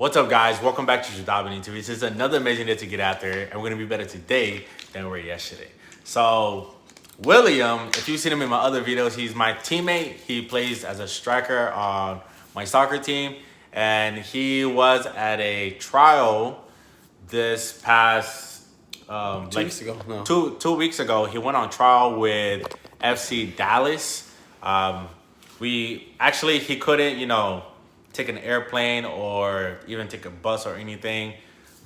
What's up, guys? Welcome back to JodabeniTV. This is another amazing day to get out there, and we're gonna be better today than we were yesterday. So, William, if you've seen him in my other videos, he's my teammate. He plays as a striker on my soccer team, and he was at a trial this past 2 weeks ago. No. Two weeks ago. He went on trial with FC Dallas. He couldn't, take an airplane or even take a bus or anything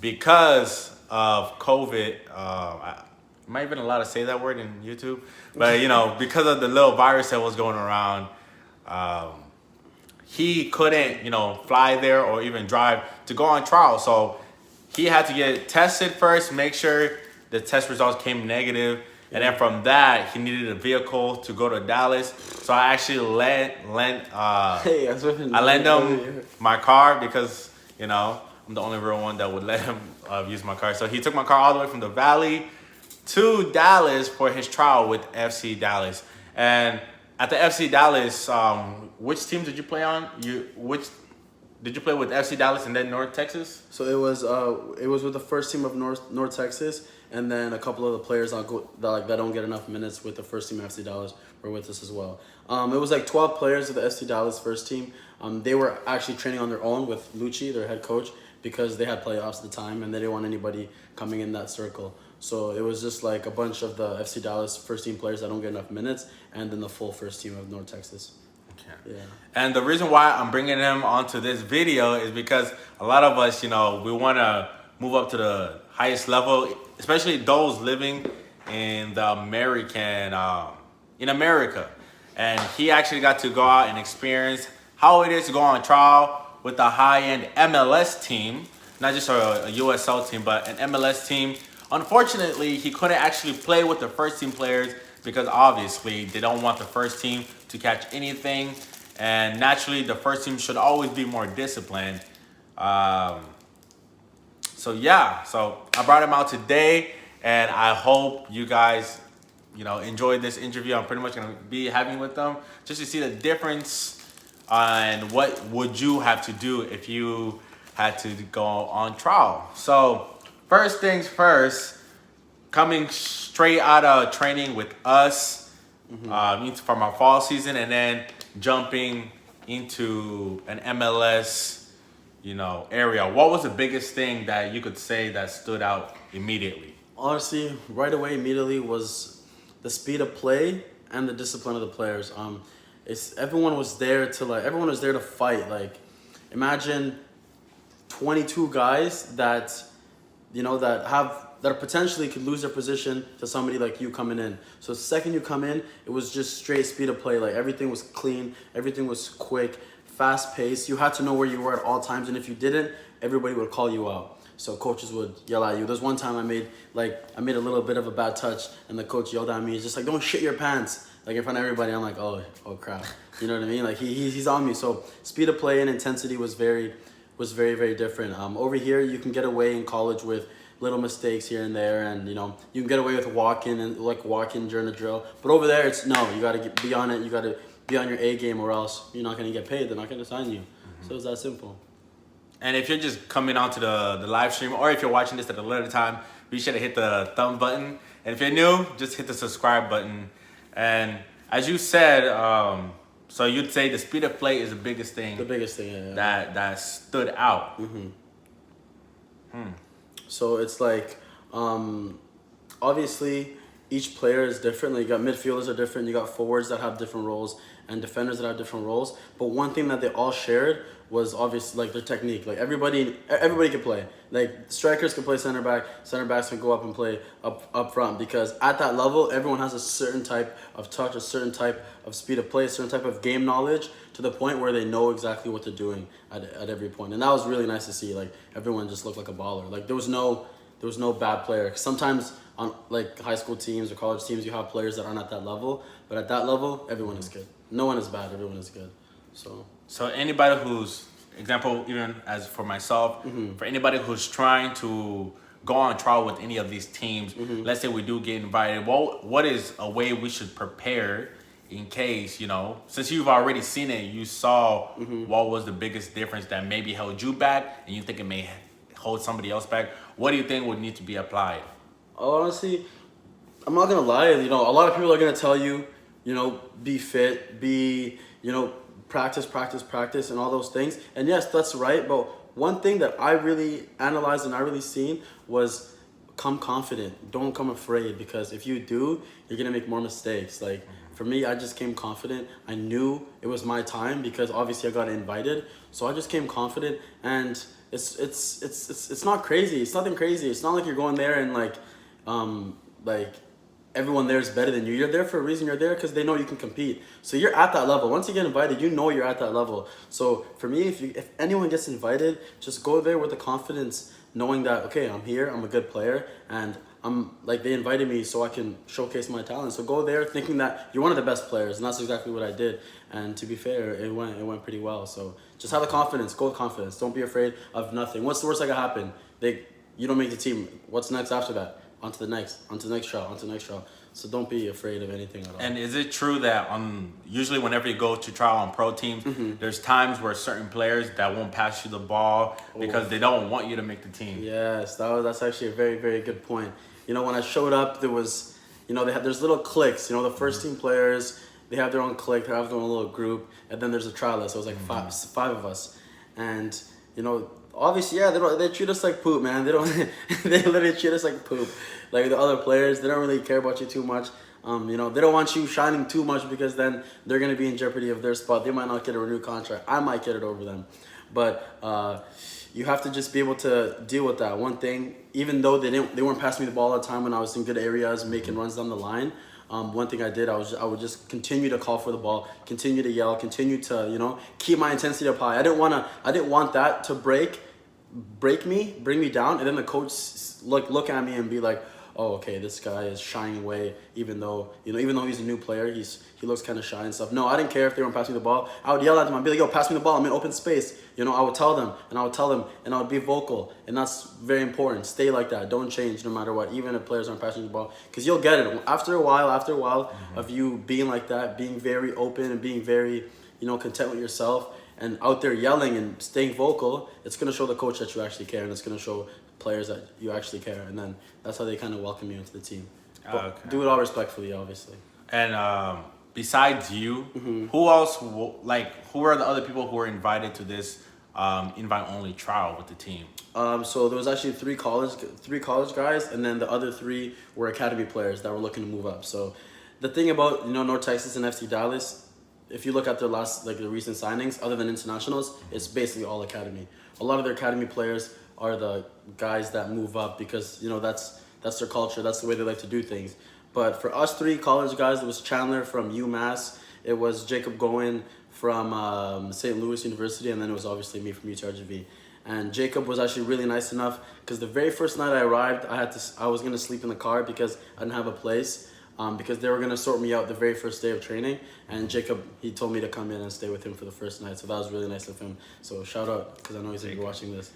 because of COVID. Am I even allowed to say that word in YouTube? But because of the little virus that was going around, he couldn't, fly there or even drive to go on trial. So he had to get tested first, make sure the test results came negative. And then from that, he needed a vehicle to go to Dallas. So I actually lent him my car because, I'm the only real one that would let him use my car. So he took my car all the way from the Valley to Dallas for his trial with FC Dallas. And at the FC Dallas, which team did you play on? Did you play with FC Dallas and then North Texas? So it was with the first team of North Texas, and then a couple of the players that don't get enough minutes with the first team FC Dallas were with us as well. It was like 12 players of the FC Dallas first team. They were actually training on their own with Lucci, their head coach, because they had playoffs at the time and they didn't want anybody coming in that circle. So it was just like a bunch of the FC Dallas first team players that don't get enough minutes, and then the full first team of North Texas. Yeah. And the reason why I'm bringing him onto this video is because a lot of us, we want to move up to the highest level, especially those living in the in America. And he actually got to go out and experience how it is to go on trial with a high-end MLS team, not just a USL team, but an MLS team. Unfortunately, he couldn't actually play with the first team players because obviously they don't want the first team to catch anything. And naturally, the first team should always be more disciplined. So I brought him out today, and I hope you guys, enjoyed this interview. I'm pretty much going to be having with them just to see the difference on what would you have to do if you had to go on trial. So first things first, coming straight out of training with us from our fall season, and then jumping into an MLS, area. What was the biggest thing that you could say that stood out immediately? Honestly, right away, immediately was the speed of play and the discipline of the players. Everyone was there to fight. Like, imagine 22 guys that potentially could lose their position to somebody like you coming in. So the second you come in, it was just straight speed of play. Like, everything was clean, everything was quick, fast paced. You had to know where you were at all times, and if you didn't, everybody would call you out. So coaches would yell at you. There's one time I made a little bit of a bad touch, and the coach yelled at me. He's just like, "Don't shit your pants!" Like, in front of everybody. I'm like, oh crap. You know what I mean? Like, he's on me. So speed of play and intensity was very, very different. Over here, you can get away in college with little mistakes here and there, and you can get away with walking during the drill. But over there, you gotta be on it. You gotta be on your A game, or else you're not gonna get paid. They're not gonna sign you. So it's that simple. And if you're just coming onto the live stream, or if you're watching this at a later time, be sure to hit the thumb button. And if you're new, just hit the subscribe button. And as you said, so you'd say the speed of play is the biggest thing. The biggest thing, yeah. That stood out. So it's like, obviously, each player is different. Like, you got midfielders are different. You got forwards that have different roles and defenders that have different roles. But one thing that they all shared was obviously like their technique. Like, everybody can play. Like, strikers can play center backs can go up and play up front, because at that level, everyone has a certain type of touch, a certain type of speed of play, a certain type of game knowledge, to the point where they know exactly what they're doing at every point. And that was really nice to see. Like, everyone just looked like a baller. Like, there was no bad player. Sometimes on like high school teams or college teams, you have players that aren't at that level, but at that level, everyone is good. No one is bad. Everyone is good. So anybody who's, example, even as for myself, for anybody who's trying to go on trial with any of these teams, let's say we do get invited, what is a way we should prepare in case, you know, since you've already seen it, you saw what was the biggest difference that maybe held you back, and you think it may hold somebody else back. What do you think would need to be applied? Honestly, I'm not gonna lie. You know, a lot of people are gonna tell you, you know, be fit, be, you know, practice, and all those things. And yes, that's right. But one thing that I really analyzed and I really seen was come confident. Don't come afraid, because if you do, you're gonna make more mistakes. Like for me, I just came confident. I knew it was my time because obviously I got invited. So I just came confident, and it's not crazy. It's nothing crazy. It's not like you're going there and like everyone there is better than you. You're there for a reason. You're there because they know you can compete. So you're at that level. Once you get invited, you know you're at that level. So for me, if anyone gets invited, just go there with the confidence, knowing that, okay, I'm here, I'm a good player, and I'm like, they invited me so I can showcase my talent. So go there thinking that you're one of the best players, and that's exactly what I did. And to be fair, it went pretty well. So just have the confidence, go with confidence. Don't be afraid of nothing. What's the worst that could happen? You don't make the team. What's next after that? On to the next trial. So don't be afraid of anything at all. And is it true that usually whenever you go to trial on pro teams, there's times where certain players that won't pass you the ball because they don't want you to make the team? Yes, that's actually a very, very good point. You know, when I showed up, there was, you know, there's little cliques. You know, the first team players, they have their own clique, they have their own little group, and then there's a trial list. So it was like five of us, and you know, obviously, yeah, they treat us like poop, man. They don't, they literally treat us like poop. Like the other players, they don't really care about you too much. You know, they don't want you shining too much because then they're gonna be in jeopardy of their spot. They might not get a renewed contract. I might get it over them, but you have to just be able to deal with that. One thing, even though they weren't passing me the ball all the time when I was in good areas, making runs down the line. One thing I did, I would just continue to call for the ball, continue to yell, continue to, you know, keep my intensity up high. I didn't want that to break me, bring me down, and then the coach look at me and be like, oh, okay, this guy is shying away, even though he's a new player, he looks kind of shy and stuff. No, I didn't care if they weren't passing me the ball. I would yell at them. I'd be like, yo, pass me the ball. I'm in open space. You know, I would tell them, and I would be vocal, and that's very important. Stay like that. Don't change no matter what, even if players aren't passing the ball, because you'll get it after a while of you being like that, being very open and being very, you know, content with yourself. And out there yelling and staying vocal, it's going to show the coach that you actually care, and it's going to show players that you actually care, and then that's how they kind of welcome you into the team. But do it all respectfully, obviously. And besides you, who else, who are the other people who were invited to this invite-only trial with the team? So there was actually three college guys, and then the other three were academy players that were looking to move up. So the thing about, you know, North Texas and FC Dallas, if you look at their the recent signings, other than internationals, it's basically all academy. A lot of their academy players are the guys that move up because, you know, that's their culture, that's the way they like to do things. But for us three college guys, it was Chandler from UMass, it was Jacob Goen from St. Louis University, and then it was obviously me from UTRGV. And Jacob was actually really nice enough because the very first night I arrived, I was gonna sleep in the car because I didn't have a place. Because they were going to sort me out the very first day of training. And Jacob, he told me to come in and stay with him for the first night. So that was really nice of him. So shout out, because I know he's going to be watching this.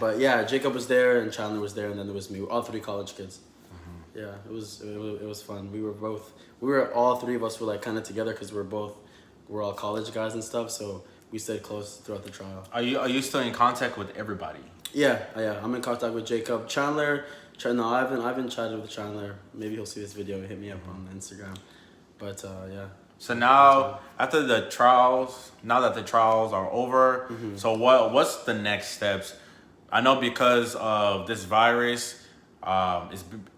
But yeah, Jacob was there and Chandler was there, and then there was me. All three college kids. Yeah, it was fun. All three of us were like kind of together because we're all college guys and stuff. So we stayed close throughout the trial. Are you still in contact with everybody? Yeah. I'm in contact with Jacob. Chandler... No, I haven't chatted with Chandler. Maybe he'll see this video and hit me up on Instagram. But yeah. So now, after the trials, now that the trials are over, so what's the next steps? I know because of this virus,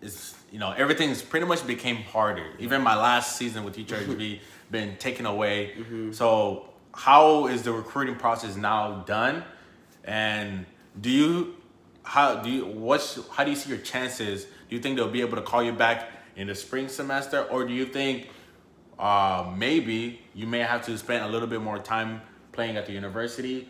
is you know, everything's pretty much became harder. Even my last season with UTRGV been taken away. So how is the recruiting process now done? And how do you see your chances? Do you think they'll be able to call you back in the spring semester, or do you think maybe you may have to spend a little bit more time playing at the university,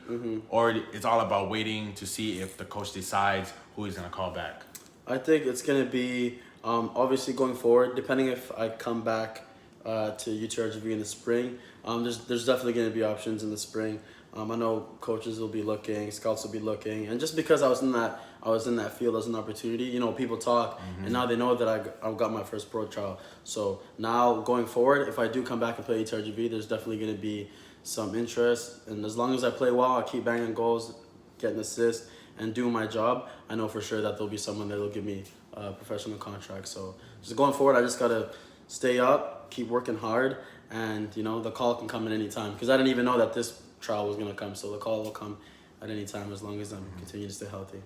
or it's all about waiting to see if the coach decides who he's gonna call back? I think it's gonna be obviously going forward, depending if I come back to UTRGV in the spring. There's definitely gonna be options in the spring. I know coaches will be looking, scouts will be looking, and just because I was in that field as an opportunity, you know, people talk, and now they know that I got my first pro trial. So now going forward, if I do come back and play HRGV, there's definitely going to be some interest, and as long as I play well, I keep banging goals, getting assists, and doing my job, I know for sure that there'll be someone that will give me a professional contract. So just going forward, I just gotta stay up, keep working hard, and you know the call can come at any time. Because I didn't even know that this trial was gonna come, so the call will come at any time as long as I'm continuing to stay healthy.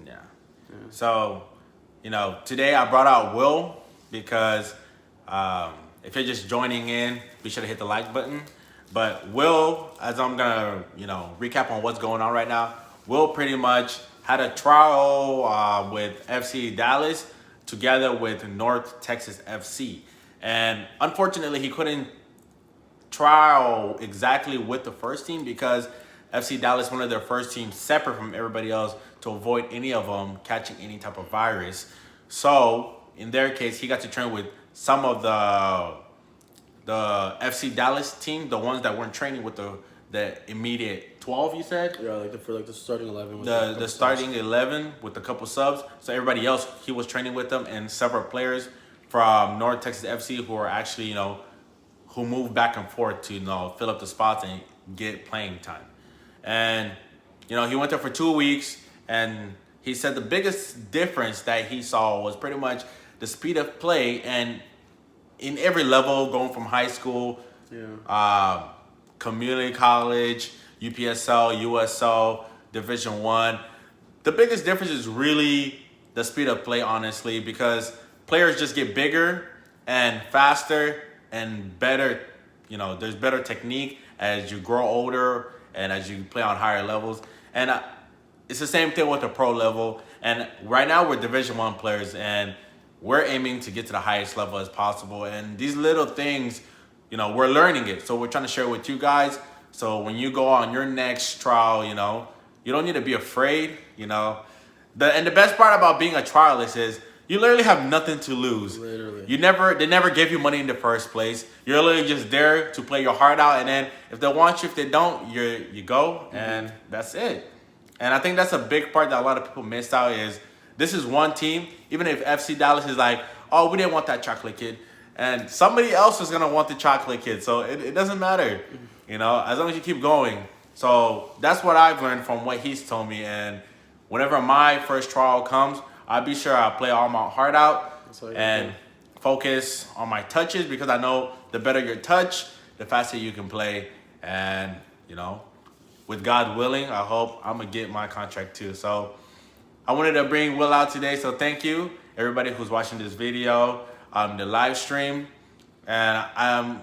Yeah. So, you know, today I brought out Will because if you're just joining in, be sure to hit the like button. But Will, as I'm gonna, you know, recap on what's going on right now, Will pretty much had a trial with FC Dallas together with North Texas FC. And unfortunately, he couldn't trial exactly with the first team because FC Dallas wanted their first team separate from everybody else to avoid any of them catching any type of virus. So in their case, he got to train with some of the FC Dallas team, the ones that weren't training with the immediate 12, you said? Yeah, like the starting 11. With The starting 11 with a couple subs. So everybody else, he was training with them, and several players from North Texas FC who are actually, you know, who move back and forth to, you know, fill up the spots and get playing time. And, you know, he went there for 2 weeks, and he said the biggest difference that he saw was pretty much the speed of play, and in every level, going from high school, community college, UPSL, USL, Division One. The biggest difference is really the speed of play, honestly, because players just get bigger and faster and better. You know, there's better technique as you grow older and as you play on higher levels. And it's the same thing with the pro level. And right now we're Division One players, and we're aiming to get to the highest level as possible. And these little things, you know, we're learning it. So we're trying to share it with you guys. So when you go on your next trial, you know, you don't need to be afraid, you know. And the best part about being a trialist is you literally have nothing to lose. Literally. They never gave you money in the first place. You're literally just there to play your heart out, and then if they want you, if they don't, you go, and that's it. And I think that's a big part that a lot of people missed out is this is one team. Even if FC Dallas is like, oh, we didn't want that chocolate kid, and somebody else is gonna want the chocolate kid, so it doesn't matter, you know, as long as you keep going. So that's what I've learned from what he's told me, and whenever my first trial comes, I'll be sure I play all my heart out and focus on my touches, because I know the better your touch, the faster you can play. And, you know, with God willing, I hope I'm going to get my contract too. So I wanted to bring Will out today. So thank you, everybody who's watching this video, the live stream. And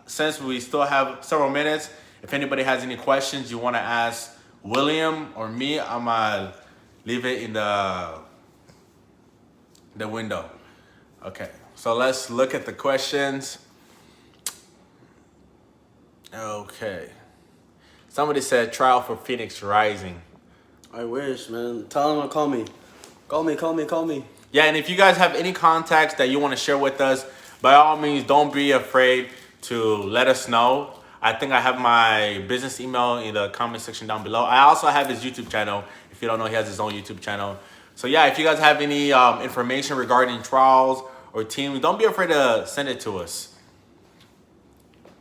since we still have several minutes, if anybody has any questions you want to ask William or me, I'm going to leave it in the window. Okay, so let's look at the questions. Okay. Somebody said trial for Phoenix Rising. I wish, man. Tell them to call me. Call me. Yeah, and if you guys have any contacts that you want to share with us, by all means, don't be afraid to let us know. I think I have my business email in the comment section down below. I also have his YouTube channel. If you don't know, he has his own YouTube channel. So yeah, if you guys have any information regarding trials or teams, don't be afraid to send it to us.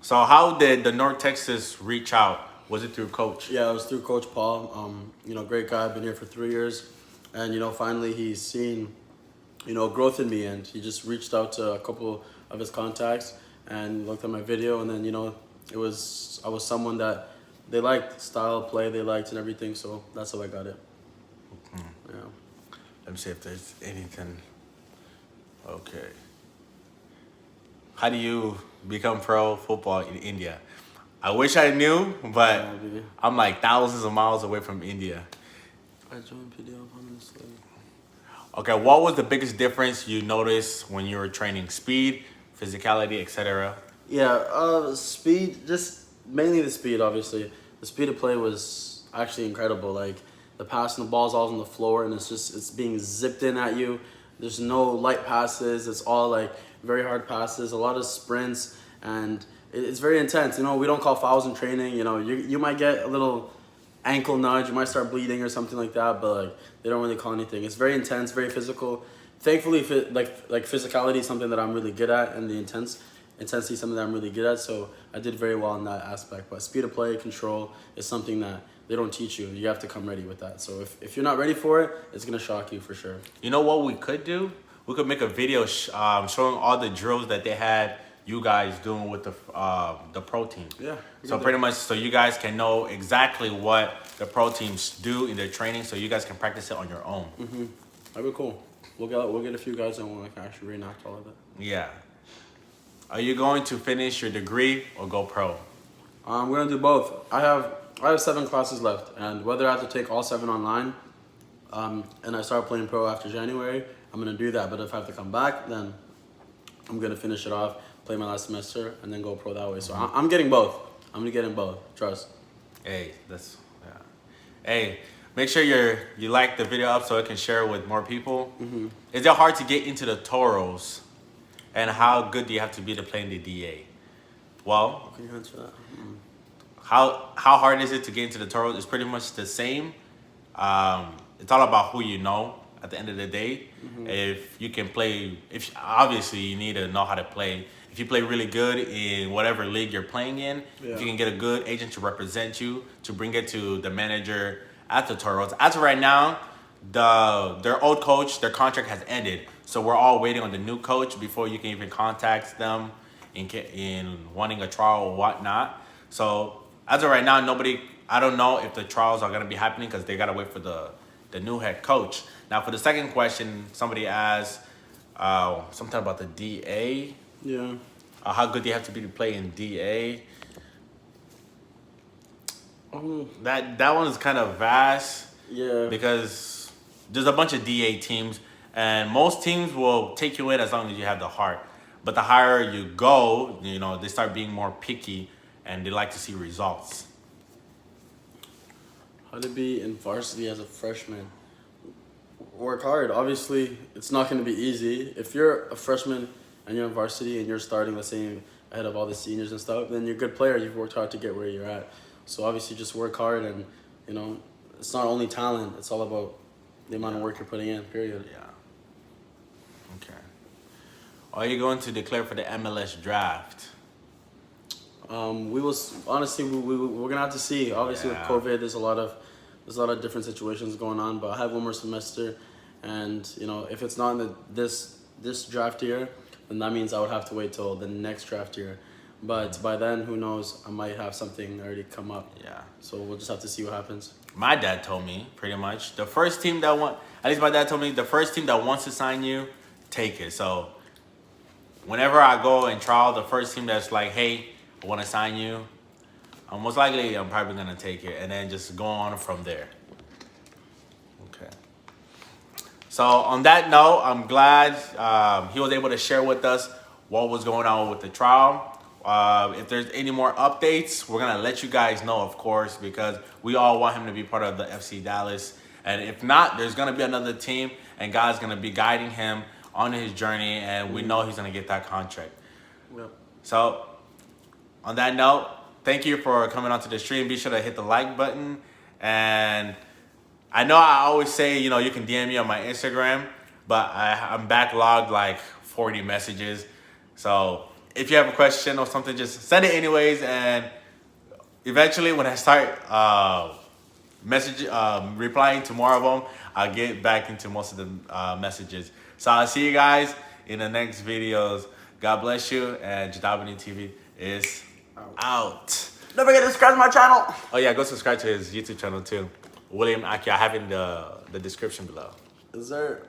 So how did the North Texas reach out? Was it through Coach? Yeah, it was through Coach Paul. You know, great guy. I've been here for 3 years. And, you know, finally he's seen, you know, growth in me. And he just reached out to a couple of his contacts and looked at my video. And then, you know, I was someone that they liked, style of play they liked and everything. So that's how I got it. Yeah. Let me see if there's anything. Okay. How do you become pro football in India? I wish I knew, but I'm like thousands of miles away from India. I joined PDL, honestly. Okay, what was the biggest difference you noticed when you were training? Speed, physicality, etc.? Yeah, speed, just mainly the speed, obviously. The speed of play was actually incredible. Like, the pass and the ball's all on the floor, and it's being zipped in at you. There's no light passes. It's all like very hard passes, a lot of sprints, and it's very intense. You know, we don't call fouls in training. You know, you might get a little ankle nudge, you might start bleeding or something like that, but like they don't really call anything. It's very intense, very physical. Thankfully, like physicality is something that I'm really good at, and the intensity is something that I'm really good at. So I did very well in that aspect. But speed of play, control is something that they don't teach you. You have to come ready with that. So if you're not ready for it, it's gonna shock you for sure. You know what we could do? We could make a video showing all the drills that they had you guys doing with the pro team. Yeah. So pretty much, so you guys can know exactly what the pro teams do in their training, so you guys can practice it on your own. That'd be cool. We'll get a few guys that want to actually reenact all of that. Yeah. Are you going to finish your degree or go pro? We're gonna do both. I have 7 classes left, and whether I have to take all 7 online, and I start playing pro after January, I'm gonna do that. But if I have to come back, then I'm gonna finish it off, play my last semester, and then go pro that way. So I'm getting both. I'm gonna get in both. Trust. Hey, hey, make sure you like the video up so it can share with more people. Is it hard to get into the Toros? And how good do you have to be to play in the DA? Well, Can you answer that? how hard is it to get into the Toros? It's pretty much the same. It's all about who you know at the end of the day. If you can play, obviously you need to know how to play. If you play really good in whatever league you're playing in, if you can get a good agent to represent you, to bring it to the manager at the Toros. As of right now, their old coach, their contract has ended. So we're all waiting on the new coach before you can even contact them in wanting a trial or whatnot. So as of right now, I don't know if the trials are going to be happening because they got to wait for the new head coach. Now, for the second question, somebody asked something about the DA. Yeah. How good do you have to be to play in DA? That one is kind of vast. Yeah. Because there's a bunch of DA teams, and most teams will take you in as long as you have the heart. But the higher you go, you know, they start being more picky, and they like to see results. How to be in varsity as a freshman? Work hard. Obviously, it's not going to be easy. If you're a freshman and you're in varsity and you're starting, let's say, ahead of all the seniors and stuff, then you're a good player. You've worked hard to get where you're at. So obviously, just work hard, and you know, it's not only talent. It's all about the amount of work you're putting in. Period. Yeah. Okay. Are you going to declare for the MLS draft? We will honestly. We're gonna have to see. Obviously, with COVID, there's a lot of different situations going on. But I have one more semester, and you know, if it's not in this draft year, then that means I would have to wait till the next draft year. But by then, who knows? I might have something already come up. Yeah. So we'll just have to see what happens. My dad told me pretty much the first team that my dad told me the first team that wants to sign you, take it. So whenever I go and trial, the first team that's like, hey, I want to sign you, most likely I'm probably going to take it and then just go on from there. Okay. So on that note, I'm glad he was able to share with us what was going on with the trial. If there's any more updates, we're going to let you guys know, of course, because we all want him to be part of the FC Dallas. And if not, there's going to be another team, and God's going to be guiding him on his journey, and we know he's going to get that contract. Yep. So on that note, thank you for coming onto the stream. Be sure to hit the like button. And I know I always say, you know, you can DM me on my Instagram, but I'm backlogged like 40 messages. So if you have a question or something, just send it anyways. And eventually when I start replying to more of them, I'll get back into most of the messages. So I'll see you guys in the next videos. God bless you, and JodabeniTV is out. Don't forget to subscribe to my channel. Oh yeah, go subscribe to his YouTube channel too. William Akio. I have it in the description below. Is there...